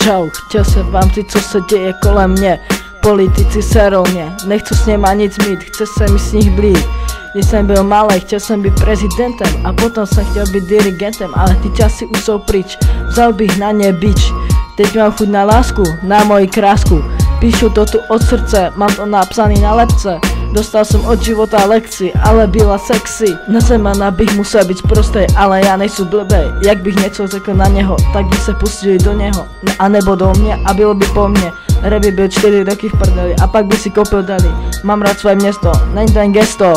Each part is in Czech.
Čau, chtěl jsem vám říct, co se děje kolem mě. Politici serou mě, nechci s něma nic mít, chce se mi s nich blít. Když jsem byl malý, chtěl jsem být prezidentem a potom jsem chtěl být dirigentem, ale ty časy už jsou pryč, vzal bych na ně bič. Teď mám chuť na lásku, na moji krásku, píšu to tu od srdce, mám to napsaný na lepce. Dostal jsem od života lekci, ale byla sexy. Na zemana bych musel být prostej, ale já nejsem blbej. Jak bych něco řekl na něho, tak bych se pustil do něho, a nebo do mě a bylo by po mně. Rap by byl 4 roky v prdeli a pak by si koupil dali. Mám rád své město, není ten gesto.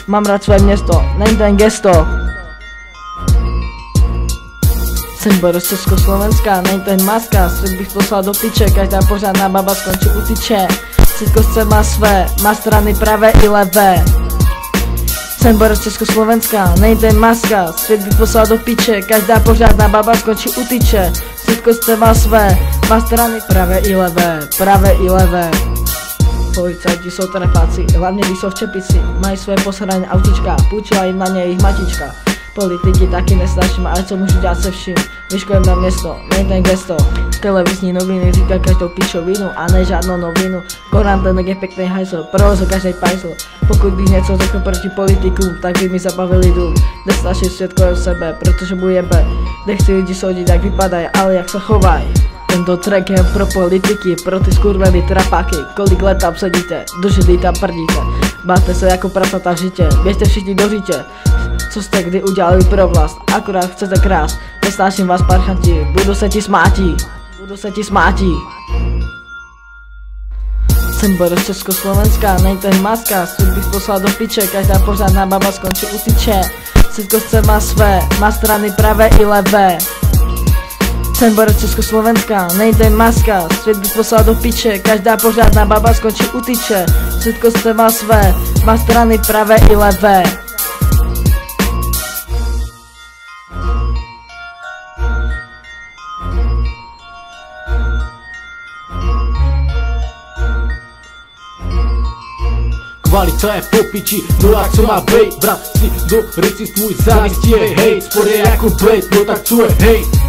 Mám rád své město, není ten gesto. Jsem Boris Československá, není ten maska. Svět bych poslal do piče, každá pořádná baba skončí u tyče. Světkovce má své, má strany pravé i levé. Jsem Boris Československá, není ten maska. Svět bych poslal do piče, každá pořádná baba skončí u tyče. Světkovce má své, má strany pravé i levé, pravé i levé. Policajti jsou trefáci, hlavně když jsou v čepici. Mají své posrané autička, půjčila jim na ně jejich matička. Politiky taky nesnáším, ale co můžu dělat se vším? Vyškolím na město, není ten gesto. Televizní noviny říká každou pičovinu a ne žádnou novinu. Korán ten je pěkný hajzl, provozu každý pajzl. Pokud bych něco řekl proti politikům, tak by mi zabavili dům. Nesnáším svět kolem sebe, protože mu jebe. Nechci lidi soudit, jak vypadají, ale jak se chovají. Tento track je pro politiky, pro ty skurvený trapáky. Kolik let tam sedíte, do židlí tam prdíte. Báte se jako prasata v žitě, běžte všichni do žitě. Co jste kdy udělali pro vlast, akorát chcete krást. Nesnáším vás parchanti, budu se ti smátí, budu se ti smátí. Jsem Boris Československá, není ten maska. Svět bych poslal do piče, každá pořádná baba skončí u tyče. Světkovce má své, má strany pravé i levé. Jsem Boris Československá, není ten maska. Svět bych poslal do piče, každá pořádná baba skončí u tyče. Světkovce má své, má strany pravé i levé. Kvalita je po piči, no tak co má bejt, brat si do ryci tvůj závistí je hejt, spod je jako bejt, no tak co je hejt.